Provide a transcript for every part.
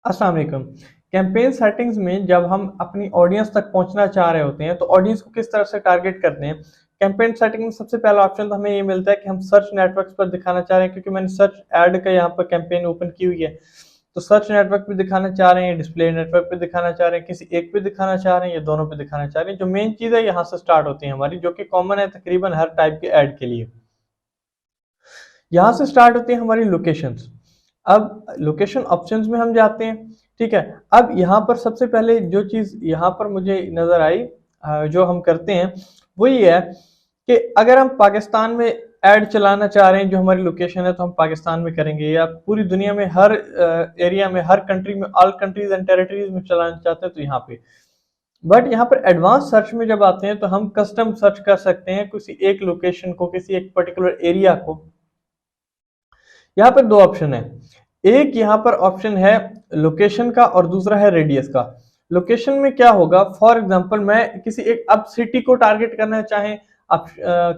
अस्सलाम वालेकुम। Campaign settings में जब हम अपनी ऑडियंस तक पहुंचना चाह रहे होते हैं तो ऑडियंस को किस तरह से टारगेट करते हैं। कैंपेन सेटिंग में सबसे पहला ऑप्शन तो हमें ये मिलता है कि हम सर्च नेटवर्क्स पर दिखाना चाह रहे हैं, क्योंकि मैंने सर्च ऐड का यहाँ पर कैंपेन ओपन की हुई है। तो सर्च नेटवर्क पे दिखाना चाह रहे हैं, डिस्प्ले नेटवर्क पे दिखाना चाह रहे हैं, किसी एक पे दिखाना चाह रहे हैं या दोनों पे दिखाना चाह रहे हैं। जो मेन चीज़ है यहाँ से स्टार्ट होती है हमारी, जो कि कॉमन है तकरीबन हर टाइप के ऐड के लिए। यहाँ से स्टार्ट होती है हमारी लोकेशंस। अब लोकेशन ऑप्शंस में हम जाते हैं, ठीक है। अब यहाँ पर सबसे पहले जो चीज़ यहाँ पर मुझे नज़र आई, जो हम करते हैं वो ये है कि अगर हम पाकिस्तान में ऐड चलाना चाह रहे हैं, जो हमारी लोकेशन है, तो हम पाकिस्तान में करेंगे, या पूरी दुनिया में हर एरिया में, हर कंट्री में, ऑल कंट्रीज एंड टेरिटरीज में चलाना चाहते हैं तो यहाँ पे। बट यहाँ पर एडवांस सर्च में जब आते हैं तो हम कस्टम सर्च कर सकते हैं किसी एक लोकेशन को, किसी एक पर्टिकुलर एरिया को। यहाँ पर दो ऑप्शन है, एक यहाँ पर ऑप्शन है लोकेशन का और दूसरा है रेडियस का। लोकेशन में क्या होगा, फॉर एग्जांपल मैं किसी एक अब सिटी को टारगेट करना चाहें, आप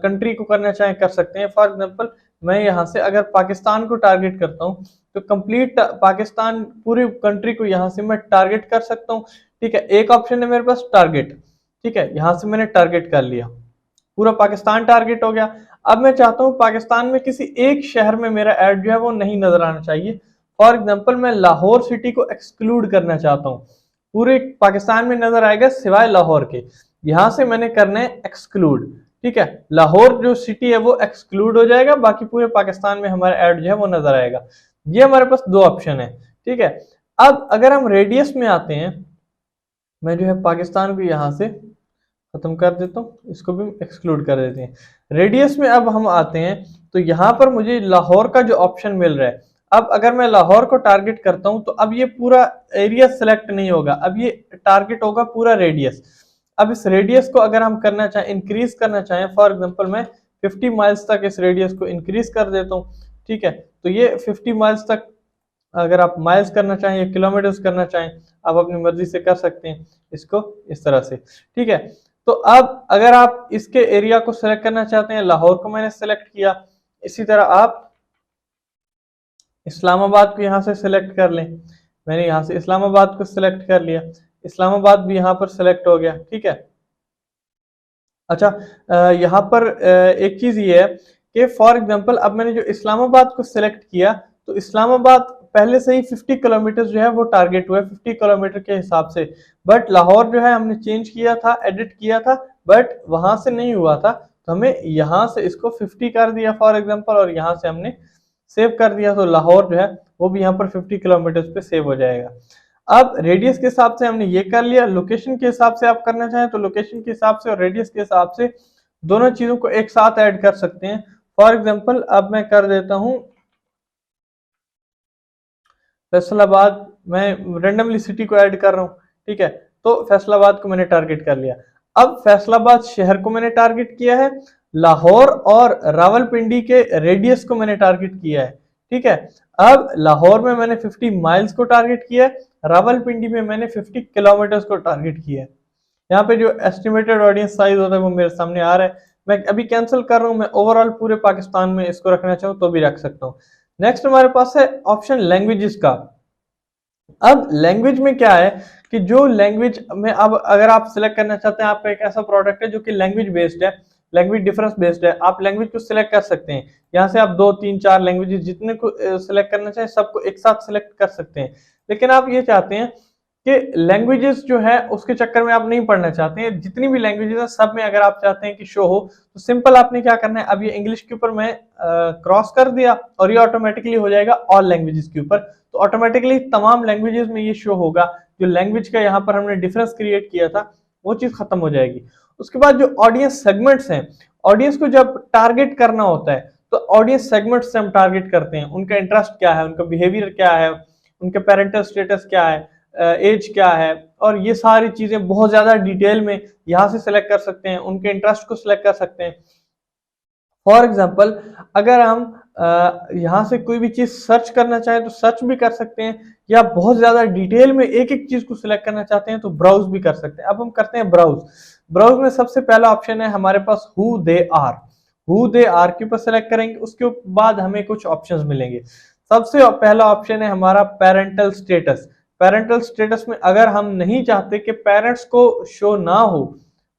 कंट्री को करना चाहें कर सकते हैं। फॉर एग्जांपल मैं यहाँ से अगर पाकिस्तान को टारगेट करता हूँ तो कंप्लीट पाकिस्तान, पूरी कंट्री को यहाँ से मैं टारगेट कर सकता हूँ, ठीक है। एक ऑप्शन है मेरे पास टारगेट, ठीक है, यहाँ से मैंने टारगेट कर लिया, पूरा पाकिस्तान टारगेट हो गया। अब मैं चाहता हूँ पाकिस्तान में किसी एक शहर में मेरा ऐड जो है वो नहीं नजर आना चाहिए। फॉर एग्जांपल मैं लाहौर सिटी को एक्सक्लूड करना चाहता हूँ, पूरे पाकिस्तान में नजर आएगा सिवाय लाहौर के। यहां से मैंने करना है एक्सक्लूड, ठीक है। लाहौर जो सिटी है वो एक्सक्लूड हो जाएगा, बाकी पूरे पाकिस्तान में हमारा ऐड जो है वो नजर आएगा। ये हमारे पास दो ऑप्शन है, ठीक है। अब अगर हम रेडियस में आते हैं, मैं जो है पाकिस्तान को यहां से खत्म कर देता हूँ, इसको भी एक्सक्लूड कर देते हैं। रेडियस में अब हम आते हैं तो यहाँ पर मुझे लाहौर का जो ऑप्शन मिल रहा है, अब अगर मैं लाहौर को टारगेट करता हूँ तो अब ये पूरा एरिया सेलेक्ट नहीं होगा, अब ये टारगेट होगा पूरा रेडियस। अब इस रेडियस को अगर हम करना चाहें, इंक्रीज करना चाहें, फॉर एग्जांपल मैं 50 माइल्स तक इस रेडियस को इंक्रीज कर देता हूँ, ठीक है। तो ये 50 माइल्स तक, अगर आप माइल्स करना चाहें या किलोमीटर्स करना चाहें, आप अपनी मर्जी से कर सकते हैं इसको इस तरह से, ठीक है। तो अब अगर आप इसके एरिया को सिलेक्ट करना चाहते हैं, लाहौर को मैंने सिलेक्ट किया, इसी तरह आप इस्लामाबाद को यहाँ से सिलेक्ट कर लें, मैंने यहाँ से इस्लामाबाद को सिलेक्ट कर लिया, इस्लामाबाद भी यहाँ पर सिलेक्ट हो गया, ठीक है। अच्छा, यहाँ पर एक चीज ये है कि फॉर एग्जांपल अब मैंने जो इस्लामाबाद को सिलेक्ट किया, तो इस्लामाबाद पहले से ही 50 किलोमीटर जो है वो टारगेट हुआ है 50 किलोमीटर के हिसाब से। बट लाहौर जो है हमने चेंज किया था, एडिट किया था, बट वहां से नहीं हुआ था, तो हमें यहाँ से इसको 50 कर दिया फॉर एग्जांपल, और यहाँ से हमने सेव कर दिया, तो लाहौर जो है वो भी यहाँ पर 50 किलोमीटर पे सेव हो जाएगा। अब रेडियस के हिसाब से हमने ये कर लिया, लोकेशन के हिसाब से आप करना चाहें तो लोकेशन के हिसाब से और रेडियस के हिसाब से दोनों चीजों को एक साथ ऐड कर सकते हैं। फॉर एग्जांपल अब मैं कर देता हूं फैसलाबाद, मैं रेंडमली सिटी को ऐड कर रहा हूं, ठीक है। तो फैसलाबाद को मैंने टारगेट कर लिया। अब फैसलाबाद शहर को मैंने टारगेट किया है, लाहौर और रावलपिंडी के रेडियस को मैंने टारगेट किया है, ठीक है। अब लाहौर में मैंने 50 माइल्स को टारगेट किया है, रावलपिंडी में मैंने 50 किलोमीटर्स को टारगेट किया है। यहाँ पे जो एस्टिमेटेड ऑडियंस साइज होता है वो मेरे सामने आ रहा है, मैं अभी कैंसिल कर रहा हूँ, मैं ओवरऑल पूरे पाकिस्तान में इसको रखना चाहूँ तो भी रख सकता हूँ। नेक्स्ट हमारे पास है ऑप्शन लैंग्वेजेस का। अब लैंग्वेज में क्या है कि जो लैंग्वेज में, अब अगर आप सिलेक्ट करना चाहते हैं, आपका एक ऐसा प्रोडक्ट है जो कि लैंग्वेज बेस्ड है, लैंग्वेज डिफरेंस बेस्ड है, आप लैंग्वेज को सिलेक्ट कर सकते हैं। यहाँ से आप 2 3 4 लैंग्वेजेस जितने को सिलेक्ट करना चाहें सबको एक साथ सिलेक्ट कर सकते हैं। लेकिन आप ये चाहते हैं कि लैंग्वेजेस जो है उसके चक्कर में आप नहीं पढ़ना चाहते हैं, जितनी भी लैंग्वेजेस है सब में अगर आप चाहते हैं कि शो हो, तो सिंपल आपने क्या करना है, अब ये इंग्लिश के ऊपर मैं क्रॉस कर दिया और ये ऑटोमेटिकली हो जाएगा ऑल लैंग्वेजेस के ऊपर, तो ऑटोमेटिकली तमाम लैंग्वेजेस में ये शो होगा। जो लैंग्वेज का यहाँ पर हमने डिफरेंस क्रिएट किया था वो चीज खत्म हो जाएगी। उसके बाद जो ऑडियंस सेगमेंट्स हैं, ऑडियंस को जब टारगेट करना होता है तो ऑडियंस सेगमेंट्स से हम टारगेट करते हैं, उनका इंटरेस्ट क्या है, उनका बिहेवियर क्या है, उनके पेरेंटल स्टेटस क्या है, एज क्या है, और ये सारी चीजें बहुत ज्यादा डिटेल में यहाँ से सिलेक्ट कर सकते हैं, उनके इंटरेस्ट को सिलेक्ट कर सकते हैं। फॉर एग्जाम्पल अगर हम यहाँ से कोई भी चीज सर्च करना चाहें तो सर्च भी कर सकते हैं, या बहुत ज्यादा डिटेल में एक एक चीज को सिलेक्ट करना चाहते हैं तो ब्राउज भी कर सकते हैं। अब हम करते हैं ब्राउज। ब्राउज में सबसे पहला ऑप्शन है हमारे पास who they are, who they are के ऊपर सेलेक्ट करेंगे, उसके बाद हमें कुछ ऑप्शंस मिलेंगे। सबसे पहला ऑप्शन है हमारा पेरेंटल स्टेटस, पेरेंटल स्टेटस में अगर हम नहीं चाहते कि पेरेंट्स को शो ना हो,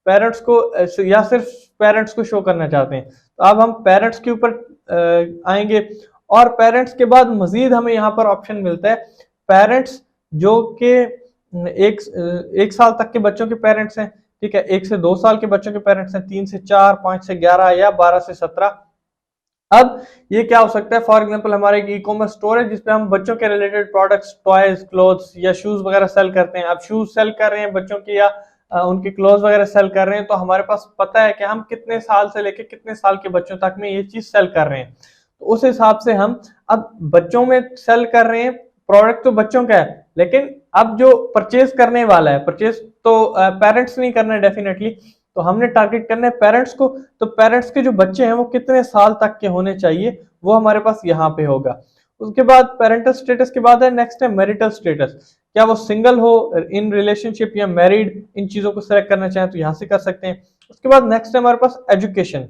पेरेंट्स को या सिर्फ पेरेंट्स को शो करना चाहते हैं, तो अब हम पेरेंट्स के ऊपर आएंगे और पेरेंट्स के बाद मजीद हमें यहाँ पर ऑप्शन मिलता है पेरेंट्स जो कि एक साल तक के बच्चों के पेरेंट्स हैं, ठीक है, 1 से 2 साल के बच्चों के पेरेंट्स हैं, 3 से 4, 5 से 11 या 12 से 17। अब ये क्या हो सकता है, फॉर एग्जांपल हमारा एक ई कॉमर्स स्टोर है जिसपे हम बच्चों के रिलेटेड प्रोडक्ट्स, टॉयज, क्लोथ्स या शूज वगैरह सेल करते हैं। अब शूज सेल कर रहे हैं बच्चों के या उनके क्लोथ्स वगैरह सेल कर रहे हैं, तो हमारे पास पता है कि हम कितने साल से लेकर कितने साल के बच्चों तक में ये चीज सेल कर रहे हैं, तो उस हिसाब से हम अब बच्चों में सेल कर रहे हैं। प्रोडक्ट तो बच्चों का है, लेकिन अब जो परचेज करने वाला है, परचेज तो पेरेंट्स नहीं करना है डेफिनेटली, तो हमने टारगेट करना है पेरेंट्स को। तो पेरेंट्स के जो बच्चे हैं वो कितने साल तक के होने चाहिए, वो हमारे पास यहाँ पे होगा। उसके बाद पेरेंटल स्टेटस के बाद है नेक्स्ट है मैरिटल स्टेटस, क्या वो सिंगल हो, इन रिलेशनशिप या मैरिड, इन चीजों को सिलेक्ट करना चाहें तो यहाँ से कर सकते हैं। उसके बाद नेक्स्ट है हमारे पास एजुकेशन।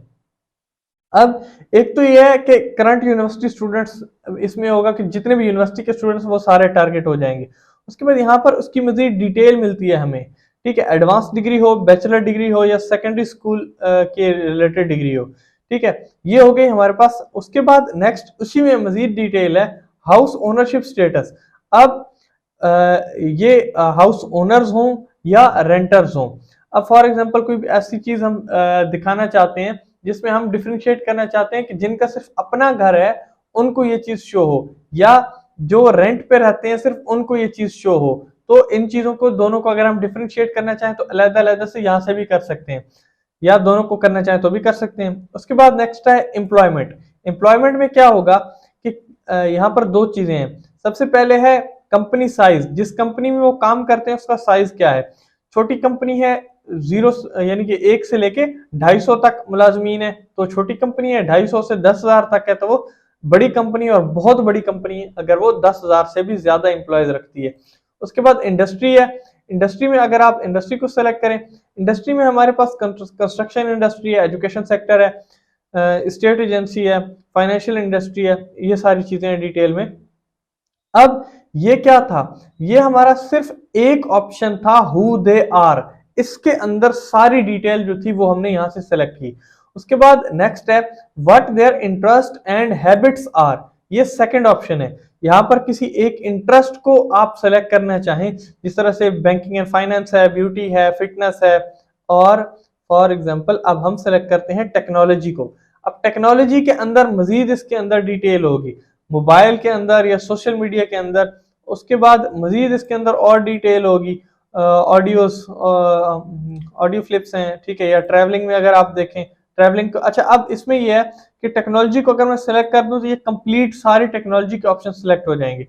अब एक तो ये है कि करंट यूनिवर्सिटी स्टूडेंट्स, इसमें होगा कि जितने भी यूनिवर्सिटी के स्टूडेंट्स वो सारे टारगेट हो जाएंगे। उसके बाद यहाँ पर उसकी मजीद डिटेल मिलती है हमें, ठीक है, एडवांस डिग्री हो, बैचलर डिग्री हो या सेकेंडरी स्कूल के रिलेटेड डिग्री हो, ठीक है, ये हो गई हमारे पास। उसके बाद नेक्स्ट उसी में मजीद डिटेल है हाउस ओनरशिप स्टेटस। अब ये हाउस ओनर्स हों या रेंटर्स हों। अब फॉर एग्जांपल कोई ऐसी चीज हम दिखाना चाहते हैं जिसमें हम डिफरेंशिएट करना चाहते हैं कि जिनका सिर्फ अपना घर है उनको ये चीज शो हो, या जो रेंट पे रहते हैं सिर्फ उनको ये चीज शो हो। तो इन चीजों को दोनों को अगर हम डिफरेंशिएट करना चाहें तो अलग-अलग से यहाँ से भी कर सकते हैं, या दोनों को करना चाहें तो भी कर सकते हैं। उसके बाद नेक्स्ट है एम्प्लॉयमेंट। एम्प्लॉयमेंट में क्या होगा कि यहाँ पर दो चीजें हैं। सबसे पहले है कंपनी साइज, जिस कंपनी में वो काम करते हैं उसका साइज क्या है। छोटी कंपनी है, 0 यानी कि 1 से लेके 250 तक मुलाजमीन है तो छोटी कंपनी है, 250 से 10,000 तक है तो वो बड़ी कंपनी, और बहुत बड़ी कंपनी है अगर वो 10,000 से भी ज्यादा एम्प्लॉयज रखती है। उसके बाद इंडस्ट्री है। इंडस्ट्री में अगर आप इंडस्ट्री को सेलेक्ट करें, इंडस्ट्री में हमारे पास कंस्ट्रक्शन इंडस्ट्री है, एजुकेशन सेक्टर है, स्टेट एजेंसी है, फाइनेंशियल इंडस्ट्री है, ये सारी चीजें हैं डिटेल में। अब ये क्या था, ये हमारा सिर्फ एक ऑप्शन था हु दे आर, इसके अंदर सारी डिटेल जो थी वो हमने यहां से सेलेक्ट की। उसके बाद नेक्स्ट है what their interest and habits are, ये सेकंड ऑप्शन है। यहाँ पर किसी एक इंटरेस्ट को आप सेलेक्ट करना चाहें, जिस तरह से बैंकिंग एंड फाइनेंस है, ब्यूटी है, फिटनेस है, और फॉर एग्जांपल अब हम सेलेक्ट करते हैं टेक्नोलॉजी को। अब टेक्नोलॉजी के अंदर मजीद इसके अंदर डिटेल होगी, मोबाइल के अंदर या सोशल मीडिया के अंदर। उसके बाद मजीद इसके अंदर और डिटेल होगी, ऑडियो फ्लिप्स हैं, ठीक है, या ट्रैवलिंग में अगर आप देखें ट्रैवलिंग को। अच्छा, अब इसमें यह है कि टेक्नोलॉजी को अगर मैं सेलेक्ट कर दूं तो ये कंप्लीट सारी टेक्नोलॉजी के ऑप्शन सेलेक्ट हो जाएंगे,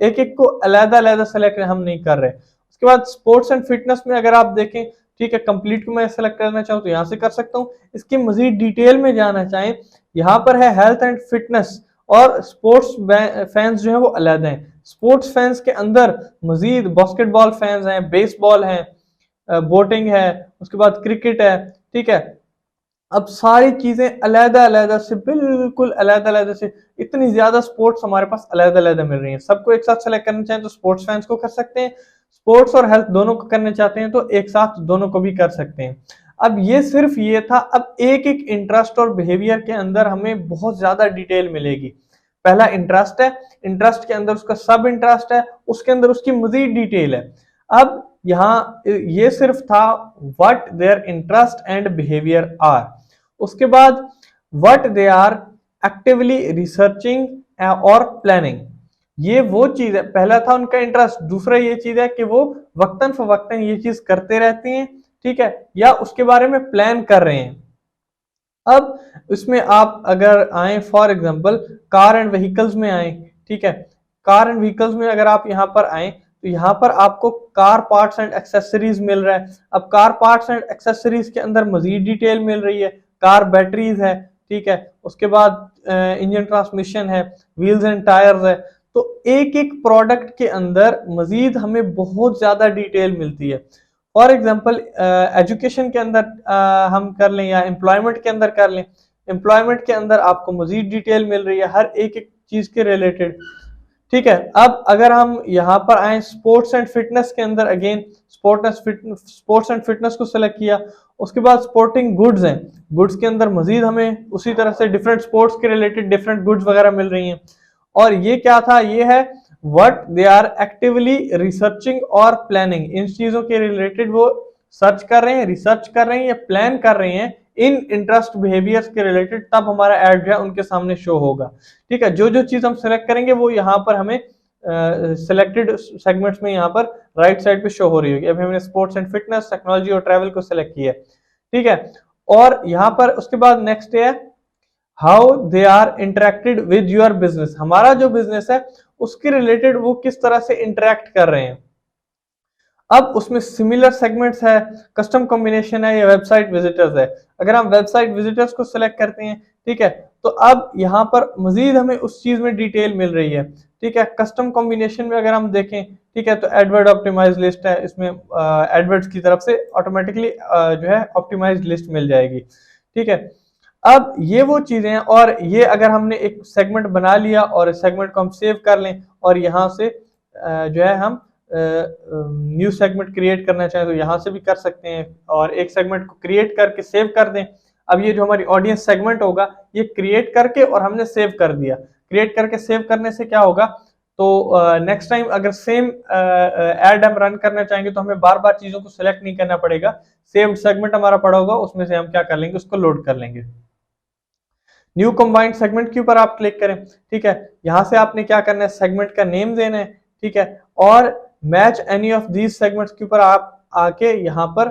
एक एक को अलग-अलग सेलेक्ट हम नहीं कर रहे। उसके बाद स्पोर्ट्स एंड फिटनेस में अगर आप देखें, ठीक है, कंप्लीट को मैं सेलेक्ट करना चाहूँ तो यहाँ से कर सकता हूँ। इसकी मजीद डिटेल में जाना चाहें, यहाँ पर है हेल्थ एंड फिटनेस, और स्पोर्ट्स फैंस जो है वो अलग हैं। स्पोर्ट्स फैंस के अंदर मजीद बास्केटबॉल फैंस हैं, बेसबॉल हैं, बोटिंग है, उसके बाद क्रिकेट है, ठीक है। अब सारी चीजें अलग-अलग से, बिल्कुल अलग-अलग से, इतनी ज्यादा स्पोर्ट्स हमारे पास अलग-अलग मिल रही हैं। सबको एक साथ सेलेक्ट करना चाहें तो स्पोर्ट्स फैंस को कर सकते हैं, स्पोर्ट्स और हेल्थ दोनों को करना चाहते हैं तो एक साथ दोनों को भी कर सकते हैं। अब ये सिर्फ ये था, अब एक एक इंटरेस्ट और बिहेवियर के अंदर हमें बहुत ज्यादा डिटेल मिलेगी। पहला इंटरेस्ट है, इंटरेस्ट के अंदर उसका सब इंटरेस्ट है, उसके अंदर उसकी मजीद डिटेल है। अब यहाँ ये सिर्फ था what their interest and behaviour are. उसके बाद what they are actively researching और प्लानिंग, ये वो चीज है, पहला था उनका इंटरेस्ट, दूसरा ये चीज है कि वो वक्तन फवक्तन ये चीज करते रहते हैं, ठीक है, या उसके बारे में प्लान कर रहे हैं। अब इसमें आप अगर आए for example car and vehicles में आए, ठीक है, कार एंड व्हीकल्स में अगर आप यहाँ पर आए तो यहाँ पर आपको कार पार्ट्स एंड एक्सेसरीज मिल रहा है। अब कार पार्ट्स एंड एक्सेसरीज के अंदर मजीद डिटेल मिल रही है, कार बैटरीज है, ठीक है, उसके बाद इंजन ट्रांसमिशन है, व्हील्स एंड टायर्स है। तो एक एक प्रोडक्ट के अंदर मजीद हमें बहुत ज्यादा डिटेल मिलती है। फॉर एग्जांपल एजुकेशन के अंदर हम कर लें, या एम्प्लॉयमेंट के अंदर कर लें, एम्प्लॉयमेंट के अंदर आपको मजीद डिटेल मिल रही है हर एक एक चीज के रिलेटेड, ठीक है। अब अगर हम यहाँ पर आए स्पोर्ट्स एंड फिटनेस के अंदर, अगेन स्पोर्ट्स एंड फिटनेस को सिलेक्ट किया। उसके बाद स्पोर्टिंग गुड्स हैं, गुड्स के अंदर मजीद हमें उसी तरह से डिफरेंट स्पोर्ट्स के रिलेटेड डिफरेंट गुड्स वगैरह मिल रही हैं। और ये क्या था, ये है what they are actively researching और प्लानिंग, इन चीजों के रिलेटेड वो सर्च कर रहे हैं, रिसर्च कर रहे हैं या प्लान कर रहे हैं इन इंटरेस्ट बिहेवियर्स के रिलेटेड, तब हमारा एड जो है उनके सामने शो होगा। ठीक है, जो जो चीज हम सिलेक्ट करेंगे वो यहाँ पर हमें सिलेक्टेड सेगमेंट्स में यहाँ पर राइट साइड पे शो हो रही होगी। अभी हमने स्पोर्ट्स एंड फिटनेस, टेक्नोलॉजी और ट्रैवल को सिलेक्ट किया। ठीक है, और यहाँ पर उसके बाद नेक्स्ट है how they are interacted with your business, हमारा जो बिजनेस है उसके रिलेटेड वो किस तरह से इंटरेक्ट कर रहे हैं। अब उसमें सिमिलर सेगमेंट्स है, कस्टम कॉम्बिनेशन है या वेबसाइट विजिटर्स है। अगर हम वेबसाइट विजिटर्स को सिलेक्ट करते हैं, ठीक है, तो अब यहाँ पर मजीद हमें उस चीज में डिटेल मिल रही है। ठीक है, कस्टम कॉम्बिनेशन में अगर हम देखें, ठीक है, तो एडवर्ड ऑप्टिमाइज लिस्ट है, इसमें एडवर्ड्स की तरफ से ऑटोमेटिकली जो है ऑप्टिमाइज लिस्ट मिल जाएगी। ठीक है, अब ये वो चीजें हैं, और ये अगर हमने एक सेगमेंट बना लिया और इस सेगमेंट को हम सेव कर लें और यहाँ से जो है हम न्यू सेगमेंट क्रिएट करना चाहें तो यहाँ से भी कर सकते हैं, और एक सेगमेंट को क्रिएट करके सेव कर दें। अब ये जो हमारी ऑडियंस सेगमेंट होगा ये क्रिएट करके और हमने सेव कर दिया। क्रिएट करके सेव करने से क्या होगा, तो नेक्स्ट टाइम अगर सेम एड हम रन करना चाहेंगे तो हमें बार बार चीजों को सिलेक्ट नहीं करना पड़ेगा। सेव्ड सेगमेंट हमारा पड़ा होगा, उसमें से हम क्या कर लेंगे, उसको लोड कर लेंगे। न्यू कंबाइंड सेगमेंट के ऊपर आप क्लिक करें। ठीक है, यहां से आपने क्या करना है, सेगमेंट का नेम देना है। ठीक है, और match any of these segments के ऊपर आप आके यहाँ पर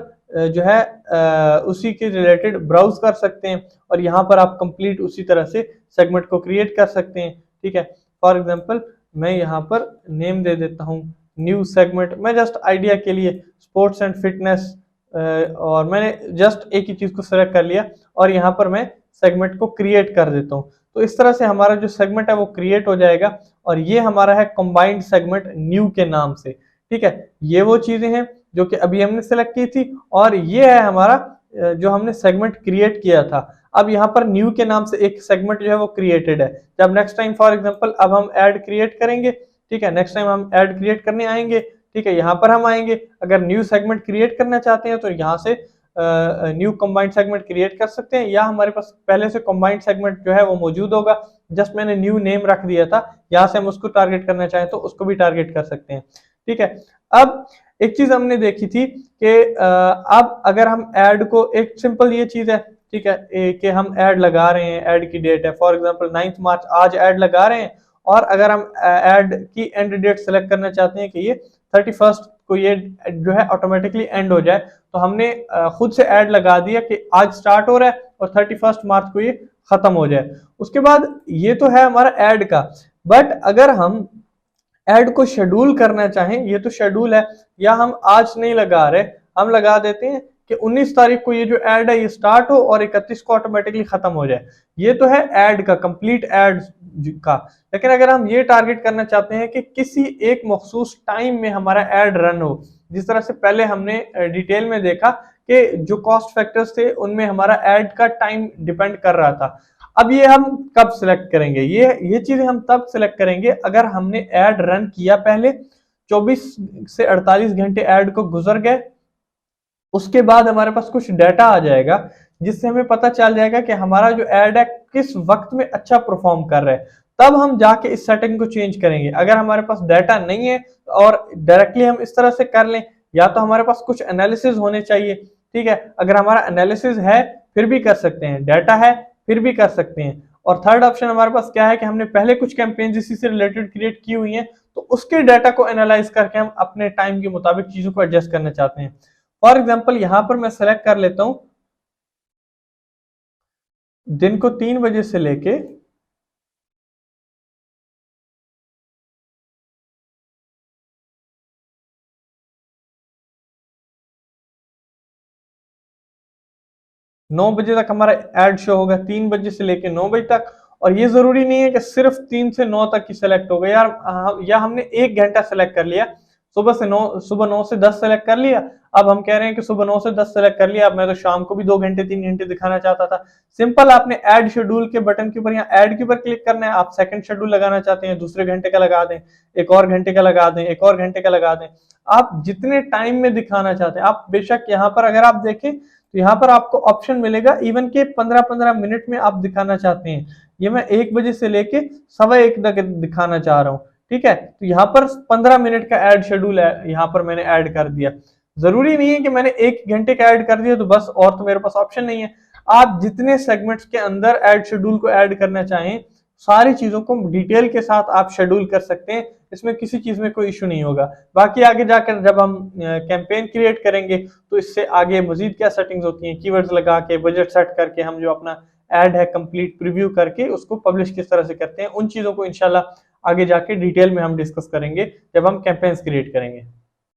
जो है उसी के रिलेटेड ब्राउज कर सकते हैं, और यहाँ पर आप कंप्लीट उसी तरह से सेगमेंट को क्रिएट कर सकते हैं। ठीक है, फॉर एग्जांपल मैं यहाँ पर नेम दे देता हूँ न्यू सेगमेंट, मैं जस्ट आइडिया के लिए स्पोर्ट्स एंड फिटनेस, और मैंने जस्ट एक ही चीज को सिलेक्ट कर लिया और यहाँ पर मैं सेगमेंट को क्रिएट कर देता हूँ। तो इस तरह से हमारा जो सेगमेंट है वो क्रिएट हो जाएगा, और ये हमारा है कंबाइंड सेगमेंट न्यू के नाम से। ठीक है, ये वो चीजें हैं जो कि अभी हमने सेलेक्ट की थी, और ये है हमारा जो हमने सेगमेंट क्रिएट किया था। अब यहाँ पर न्यू के नाम से एक सेगमेंट जो है वो क्रिएटेड है। जब नेक्स्ट टाइम फॉर एग्जांपल अब हम ऐड क्रिएट करेंगे, ठीक है, नेक्स्ट टाइम हम ऐड क्रिएट करने आएंगे, ठीक है, यहाँ पर हम आएंगे, अगर न्यू सेगमेंट क्रिएट करना चाहते हैं तो यहाँ से न्यू कंबाइंड सेगमेंट क्रिएट कर सकते हैं, या हमारे पास पहले से कंबाइंड सेगमेंट जो है वो मौजूद होगा, जस्ट मैंने न्यू नेम रख दिया था, यहाँ से हम उसको टारगेट करना चाहें तो उसको भी टारगेट कर सकते हैं। ठीक है, अब एक चीज हमने देखी थी कि अब अगर हम ऐड को, एक सिंपल ये चीज है, ठीक है, कि हम ऐड लगा रहे हैं, ऐड की डेट है फॉर एग्जांपल 9 मार्च, आज ऐड लगा रहे हैं, और अगर हम ऐड की एंड डेट सेलेक्ट करना चाहते हैं कि ये 31 को ये जो है ऑटोमेटिकली एंड हो जाए, तो हमने खुद से ऐड लगा दिया कि आज स्टार्ट हो रहा है और 31 मार्च को ये खत्म हो जाए। उसके बाद ये तो है हमारा ऐड का, बट अगर हम ऐड को शेड्यूल करना चाहें, ये तो शेड्यूल है, या हम आज नहीं लगा रहे, हम लगा देते हैं कि 19 तारीख को ये जो ऐड है ये स्टार्ट हो और 31 को ऑटोमेटिकली खत्म हो जाए। ये तो है ऐड का, कंप्लीट ऐड का। लेकिन अगर हम ये टारगेट करना चाहते हैं कि किसी एक मखसूस टाइम में हमारा ऐड रन हो, जिस तरह से पहले हमने डिटेल में देखा कि जो कॉस्ट फैक्टर्स थे उनमें हमारा ऐड का टाइम डिपेंड कर रहा था। अब ये हम कब सिलेक्ट करेंगे, ये चीजें हम तब सिलेक्ट करेंगे अगर हमने ऐड रन किया, पहले 24 से 48 घंटे ऐड को गुजर गए, उसके बाद हमारे पास कुछ डाटा आ जाएगा जिससे हमें पता चल जाएगा कि हमारा जो ऐड है किस वक्त में अच्छा परफॉर्म कर रहा है, तब हम जाके इस सेटिंग को चेंज करेंगे। अगर हमारे पास डाटा नहीं है और डायरेक्टली हम इस तरह से कर लें, या तो हमारे पास कुछ एनालिसिस होने चाहिए। ठीक है, अगर हमारा एनालिसिस है फिर भी कर सकते हैं, डाटा है फिर भी कर सकते हैं। और थर्ड ऑप्शन हमारे पास क्या है कि हमने पहले कुछ कैंपेन इसी से रिलेटेड क्रिएट की हुई हैं, तो उसके डाटा को एनालाइज करके हम अपने टाइम के मुताबिक चीजों को एडजस्ट करना चाहते हैं। फॉर एग्जाम्पल यहां पर मैं सेलेक्ट कर लेता हूं दिन को 3 बजे से लेके 9 बजे तक हमारा ऐड शो होगा, 3 बजे से लेके 9 बजे तक। और ये जरूरी नहीं है कि सिर्फ 3 से 9 तक ही सिलेक्ट होगा यार, या हमने 1 घंटा सेलेक्ट कर लिया सुबह 9 से 10 सेलेक्ट कर लिया। अब हम कह रहे हैं कि सुबह 9 से 10 सेलेक्ट कर लिया, अब मैं तो शाम को भी 2 घंटे 3 घंटे दिखाना चाहता था। सिंपल आपने ऐड शेड्यूल के बटन के ऊपर, यहाँ ऐड के ऊपर क्लिक करना है। आप सेकंड शेड्यूल लगाना चाहते हैं, दूसरे घंटे का लगा दें, एक और घंटे का लगा दें, एक और घंटे का लगा दें। आप जितने टाइम में दिखाना चाहते हैं, आप बेशक यहाँ पर अगर आप देखें तो यहाँ पर आपको ऑप्शन मिलेगा इवन के 15-15 मिनट में आप दिखाना चाहते हैं। ये मैं 1 बजे से लेके 1:15 तक दिखाना चाह रहा हूँ, ठीक है। तो यहाँ पर 15 मिनट का ऐड शेड्यूल है, यहाँ पर मैंने ऐड कर दिया। जरूरी नहीं है कि मैंने 1 घंटे का ऐड कर दिया तो बस, और तो मेरे पास ऑप्शन नहीं है। आप जितने सेगमेंट्स के अंदर ऐड शेड्यूल को ऐड करना चाहें, सारी चीजों को डिटेल के साथ आप शेड्यूल कर सकते हैं, इसमें किसी चीज में कोई इशू नहीं होगा। बाकी आगे जाकर जब हम कैंपेन क्रिएट करेंगे तो इससे आगे मजीद क्या सेटिंग्स होती हैं, कीवर्ड्स लगा के, बजट सेट करके, हम जो अपना ऐड है कंप्लीट प्रीव्यू करके उसको पब्लिश किस तरह से करते हैं, उन चीजों को इंशाल्लाह आगे जाके डिटेल में हम डिस्कस करेंगे जब हम कैंपेन्स क्रिएट करेंगे।